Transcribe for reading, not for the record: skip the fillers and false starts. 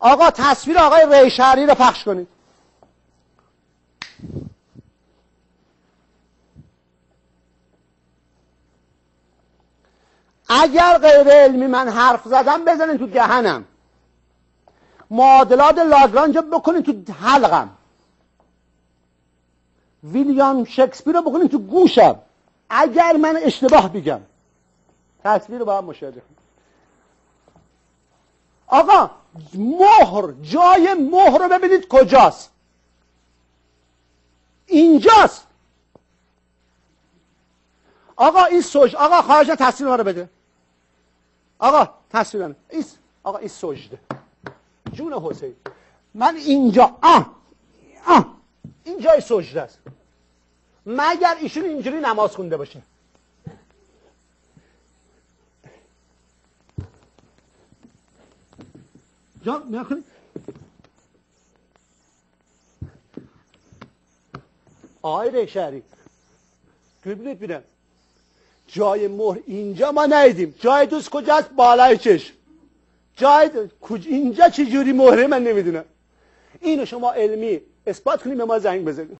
آقا تصویر آقای ریشهری رو پخش کنید. اگر غیر علمی من حرف زدم بزنین تو دهنم، معادلات لاگرانژ رو بکنین تو حلقم، ویلیام شکسپیر رو بکنین تو گوشم. اگر من اشتباه بگم تصویر رو با هم مشاهده کنید. آقا مهر، جای مهر رو ببینید کجاست. اینجاست. آقا این سجده. آقا خواهشاً تصویر ما رو بده. آقا تصویر من. آقا این سجده. جون حسین. من اینجا این جای سجده است. مگر ایشون اینجوری نماز خونده باشه. جا می‌کنی؟ آقای ریشهری ببینید بیرم جای مهر اینجا ما ندیدیم. جای دوست کجاست؟ بالای چشم. اینجا چه جوری مهره من نمیدونم. اینو شما علمی اثبات کنید به ما زنگ بزنید.